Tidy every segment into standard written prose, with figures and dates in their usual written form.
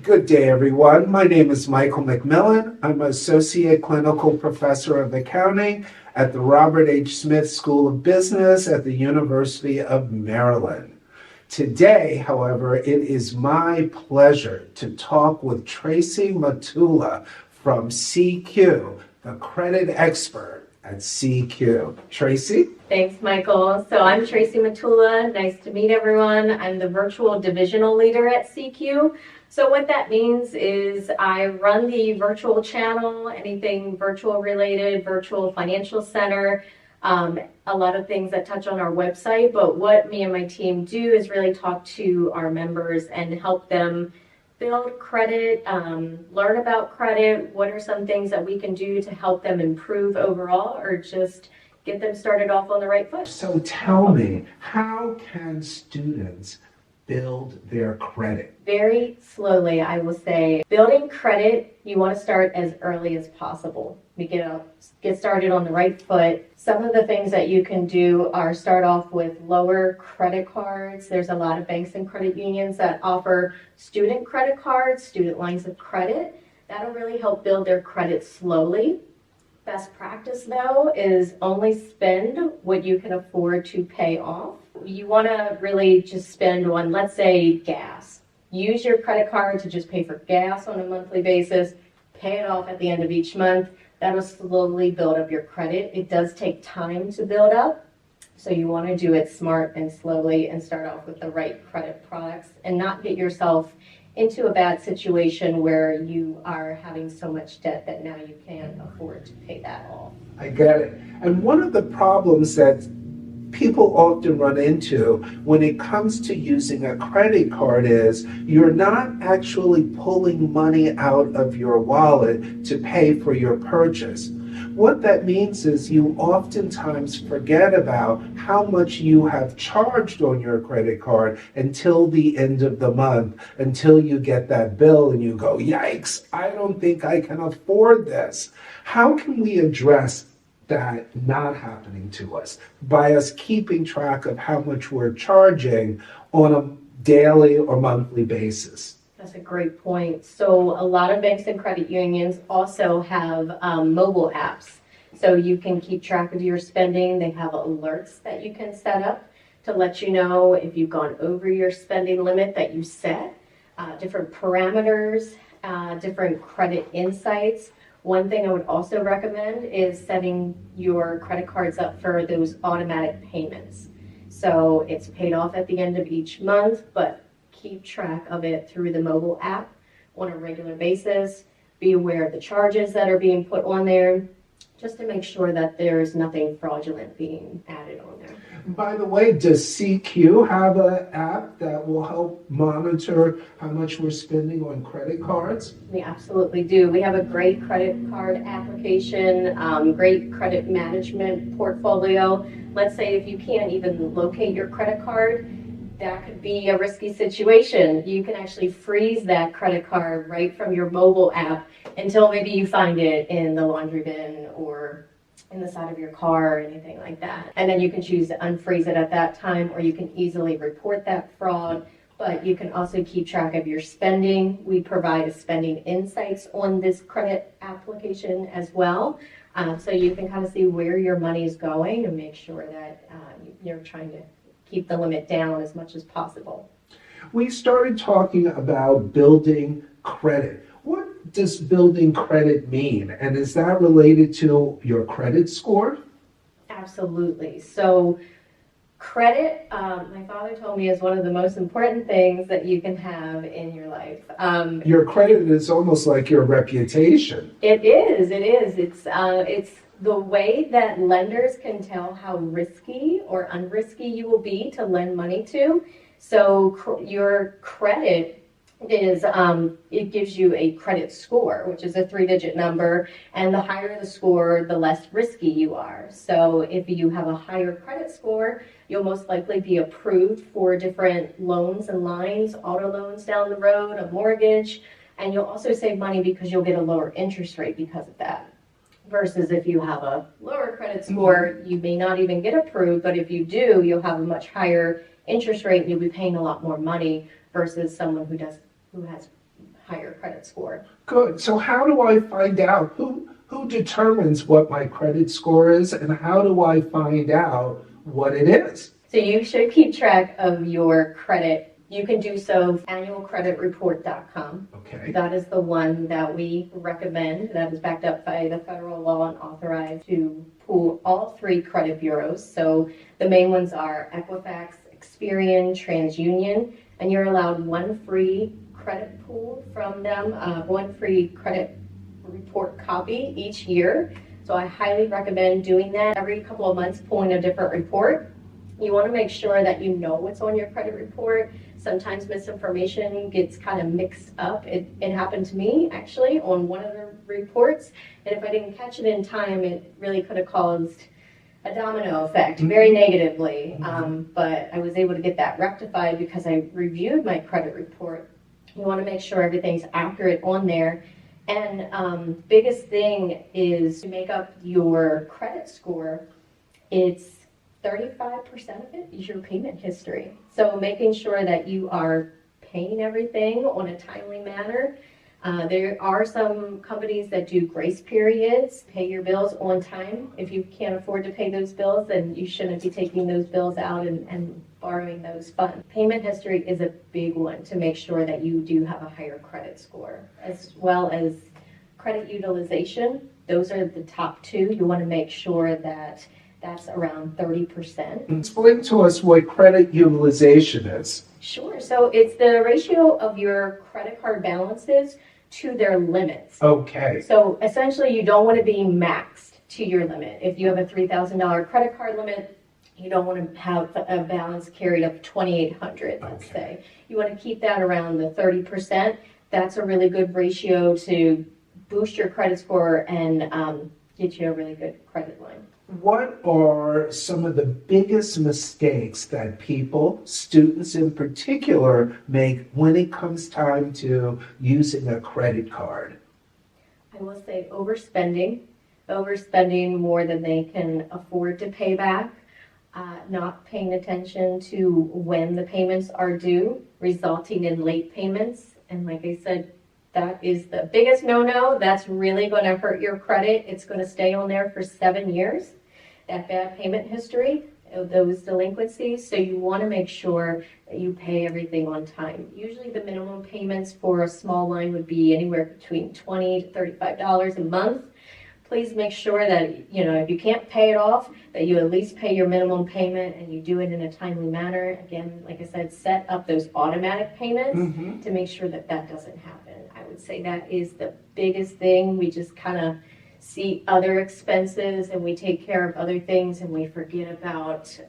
Good day, everyone. My name is Michael McMillan. I'm Associate Clinical Professor of Accounting at the Robert H. Smith School of Business at the University of Maryland. Today, however, it is my pleasure to talk with Tracy Matula from SECU, the credit expert at SECU. Tracy? Thanks, Michael. So I'm Tracy Matula. Nice to meet everyone. I'm the virtual divisional leader at SECU. So what that means is I run the virtual channel, anything virtual related, virtual financial center, a lot of things that touch on our website. But what me and my team do is really talk to our members and help them build credit, learn about credit. What are some things that we can do to help them improve overall or just get them started off on the right foot? So tell me, how can students build their credit? Very slowly, I will say. Building credit, you want to start as early as possible. We get started on the right foot. Some of the things that you can do are start off with lower credit cards. There's a lot of banks and credit unions that offer student credit cards, student lines of credit. That'll really help build their credit slowly. Best practice, though, is only spend what you can afford to pay off. You want to really just spend on, let's say, gas. Use your credit card to just pay for gas on a monthly basis. Pay it off at the end of each month. That'll slowly build up your credit. It does take time to build up, so you want to do it smart and slowly and start off with the right credit products and not get yourself into a bad situation where you are having so much debt that now you can't afford to pay that off. I get it. And one of the problems that people often run into when it comes to using a credit card is you're not actually pulling money out of your wallet to pay for your purchase. What that means is you oftentimes forget about how much you have charged on your credit card until the end of the month, until you get that bill and you go, yikes, I don't think I can afford this. How can we address that not happening to us by us keeping track of how much we're charging on a daily or monthly basis? That's a great point. So a lot of banks and credit unions also have mobile apps. So you can keep track of your spending. They have alerts that you can set up to let you know if you've gone over your spending limit that you set, different parameters, different credit insights. One thing I would also recommend is setting your credit cards up for those automatic payments. So it's paid off at the end of each month, but keep track of it through the mobile app on a regular basis. Be aware of the charges that are being put on there, just to make sure that there's nothing fraudulent being added on there. By the way, does SECU have an app that will help monitor how much we're spending on credit cards? We absolutely do. We have a great credit card application, great credit management portfolio. Let's say if you can't even locate your credit card, that could be a risky situation. You can actually freeze that credit card right from your mobile app until maybe you find it in the laundry bin or in the side of your car or anything like that. And then you can choose to unfreeze it at that time, or you can easily report that fraud. But you can also keep track of your spending. We provide a spending insights on this credit application as well. So you can kind of see where your money is going and make sure that you're trying to keep the limit down as much as possible. We started talking about building credit. What does building credit mean? And is that related to your credit score? Absolutely. So credit, my father told me, is one of the most important things that you can have in your life. Your credit is almost like your reputation. It is. It's the way that lenders can tell how risky or unrisky you will be to lend money to. So your credit is, it gives you a credit score, which is a 3-digit number, and the higher the score, the less risky you are. So if you have a higher credit score, you'll most likely be approved for different loans and lines, auto loans down the road, a mortgage, and you'll also save money because you'll get a lower interest rate because of that. Versus if you have a lower credit score, you may not even get approved, but if you do, you'll have a much higher interest rate and you'll be paying a lot more money versus someone who has higher credit score. Good. So how do I find out who determines what my credit score is, and how do I find out what it is? So you should keep track of your credit. You can do so annualcreditreport.com. Okay. That is the one that we recommend. That is backed up by the federal law and authorized to pull all 3 credit bureaus. So the main ones are Equifax, Experian, TransUnion, and you're allowed 1 free credit pool from them, 1 free credit report copy each year. So I highly recommend doing that. Every couple of months, pulling a different report. You want to make sure that you know what's on your credit report. Sometimes misinformation gets kind of mixed up. It happened to me actually on one of the reports, and if I didn't catch it in time, it really could have caused a domino effect very negatively. But I was able to get that rectified because I reviewed my credit report. You want to make sure everything's accurate on there. And biggest thing is to make up your credit score. It's 35% of it is your payment history. So making sure that you are paying everything on a timely manner. There are some companies that do grace periods, pay your bills on time. If you can't afford to pay those bills, then you shouldn't be taking those bills out and borrowing those funds. Payment history is a big one to make sure that you do have a higher credit score, as well as credit utilization. Those are the top 2. You want to make sure that that's around 30%. Explain to us what credit utilization is. Sure. So it's the ratio of your credit card balances to their limits. Okay. So essentially, you don't want to be maxed to your limit. If you have a $3,000 credit card limit, you don't want to have a balance carried up $2,800, let's say. You want to keep that around the 30%. That's a really good ratio to boost your credit score and get you a really good credit line. What are some of the biggest mistakes that people, students in particular, make when it comes time to using a credit card? I will say overspending more than they can afford to pay back, not paying attention to when the payments are due, resulting in late payments. And like I said, that is the biggest no-no. That's really going to hurt your credit. It's going to stay on there for 7 years. That bad payment history, those delinquencies. So you want to make sure that you pay everything on time. Usually the minimum payments for a small line would be anywhere between $20 to $35 a month. Please make sure that, if you can't pay it off, that you at least pay your minimum payment and you do it in a timely manner. Again, like I said, set up those automatic payments to make sure that that doesn't happen. I would say that is the biggest thing. We just kind of see other expenses and we take care of other things and we forget about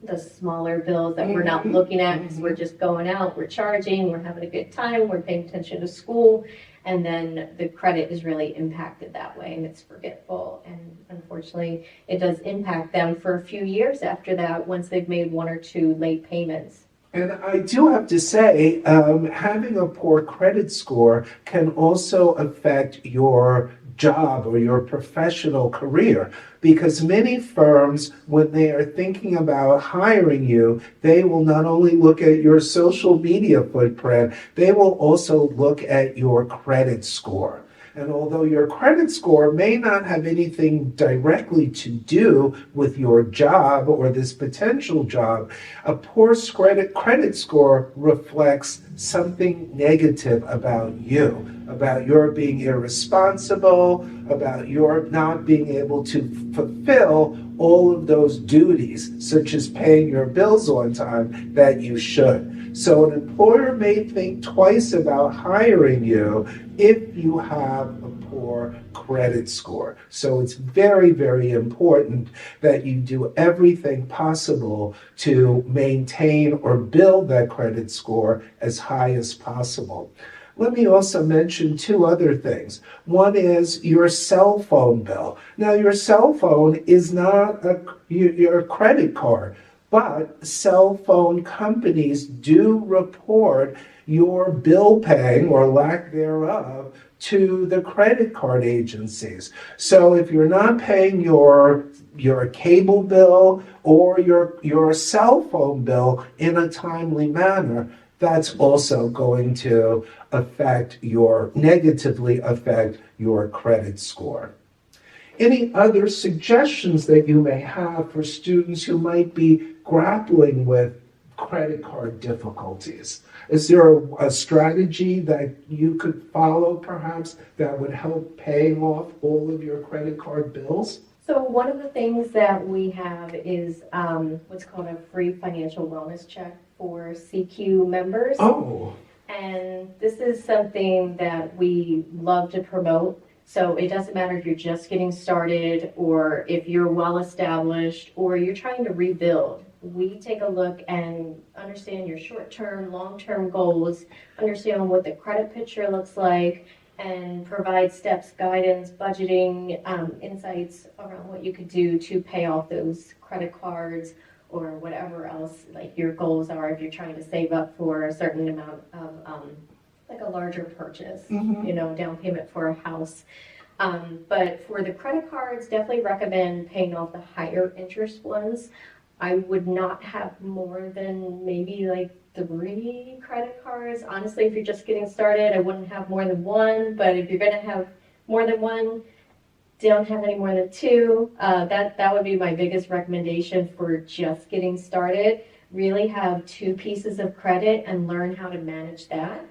the smaller bills that we're not looking at because we're just going out, we're charging, we're having a good time, we're paying attention to school, and then the credit is really impacted that way and it's forgetful, and unfortunately it does impact them for a few years after that once they've made 1 or 2 late payments. And I do have to say, having a poor credit score can also affect your job or your professional career, because many firms, when they are thinking about hiring you, they will not only look at your social media footprint, they will also look at your credit score. And although your credit score may not have anything directly to do with your job or this potential job, a poor credit score reflects something negative about you, about your being irresponsible, about your not being able to fulfill all of those duties, such as paying your bills on time, that you should. So an employer may think twice about hiring you if you have a poor credit score. So it's very, very important that you do everything possible to maintain or build that credit score as high as possible. Let me also mention 2 other things. One is your cell phone bill. Now, your cell phone is not your credit card, but cell phone companies do report your bill paying or lack thereof to the credit card agencies. So if you're not paying your cable bill or your cell phone bill in a timely manner, that's also going to negatively affect your credit score. Any other suggestions that you may have for students who might be grappling with credit card difficulties? Is there a strategy that you could follow perhaps that would help paying off all of your credit card bills? So one of the things that we have is what's called a free financial wellness check for SECU members. Oh. And this is something that we love to promote. So it doesn't matter if you're just getting started or if you're well established or you're trying to rebuild. We take a look and understand your short-term, long-term goals, understand what the credit picture looks like, and provide steps, guidance, budgeting, insights around what you could do to pay off those credit cards or whatever else like your goals are if you're trying to save up for a certain amount of like a larger purchase, down payment for a house. But for the credit cards, definitely recommend paying off the higher interest ones. I would not have more than maybe like 3 credit cards. Honestly, if you're just getting started, I wouldn't have more than 1, but if you're going to have more than 1, don't have any more than 2. That would be my biggest recommendation for just getting started. Really have 2 pieces of credit and learn how to manage that.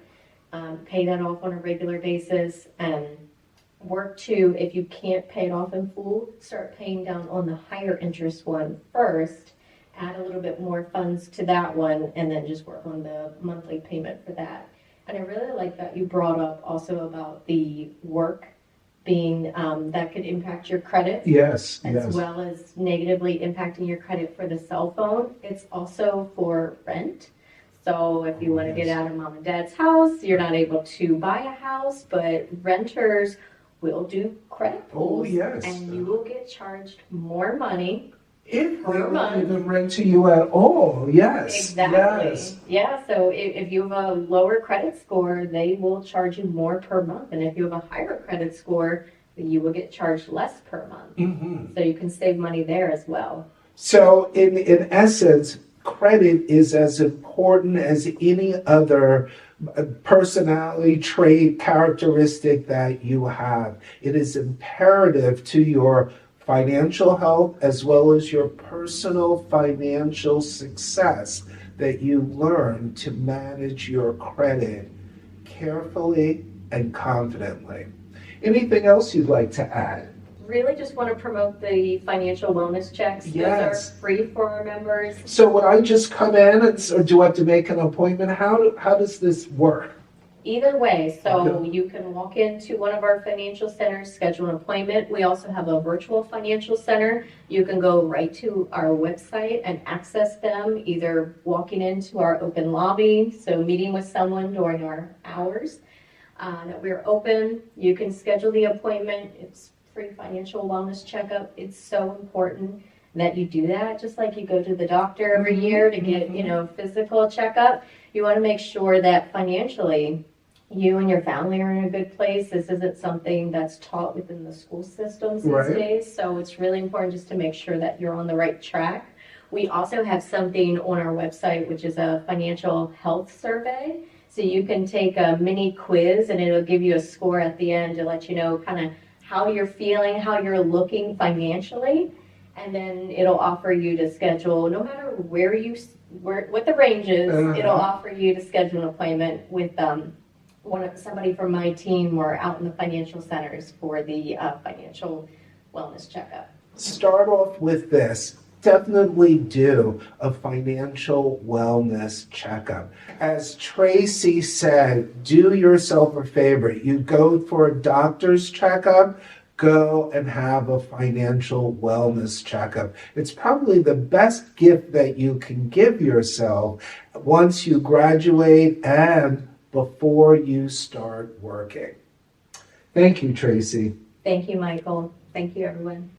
Pay that off on a regular basis and work to, if you can't pay it off in full, start paying down on the higher interest one first, add a little bit more funds to that one, and then just work on the monthly payment for that. And I really like that you brought up also about the work being, that could impact your credit. Yes. As well as negatively impacting your credit for the cell phone. It's also for rent. So if you want to get out of mom and dad's house, you're not able to buy a house, but renters will do credit pulls. Oh, yes. And you will get charged more money If per they don't month. even rent to you at all, yes. Exactly. Yes. Yeah, so if you have a lower credit score, they will charge you more per month. And if you have a higher credit score, you will get charged less per month. Mm-hmm. So you can save money there as well. So in essence, credit is as important as any other personality trait, characteristic that you have. It is imperative to your financial health as well as your personal financial success that you learn to manage your credit carefully and confidently. Anything else you'd like to add? Really just want to promote the financial wellness checks. Yes. Those are free for our members. So would I just come in or do I have to make an appointment? How does this work? Either way, so Okay. you can walk into one of our financial centers, schedule an appointment. We also have a virtual financial center. You can go right to our website and access them, either walking into our open lobby, so meeting with someone during our hours that we're open. You can schedule the appointment. It's free financial wellness checkup. It's so important that you do that, just like you go to the doctor every year to get, physical checkup. You want to make sure that financially you and your family are in a good place. This isn't something that's taught within the school systems these Right. days, so it's really important just to make sure that you're on the right track. We also have something on our website, which is a financial health survey. So you can take a mini quiz and it'll give you a score at the end to let you know kind of how you're feeling, how you're looking financially. And then it'll offer you to schedule, no matter what the range is, it'll offer you to schedule an appointment with somebody from my team or out in the financial centers for the financial wellness checkup. Start off with this. Definitely do a financial wellness checkup. As Tracy said, do yourself a favor. You go for a doctor's checkup, go and have a financial wellness checkup. It's probably the best gift that you can give yourself once you graduate and before you start working. Thank you, Tracy. Thank you, Michael. Thank you, everyone.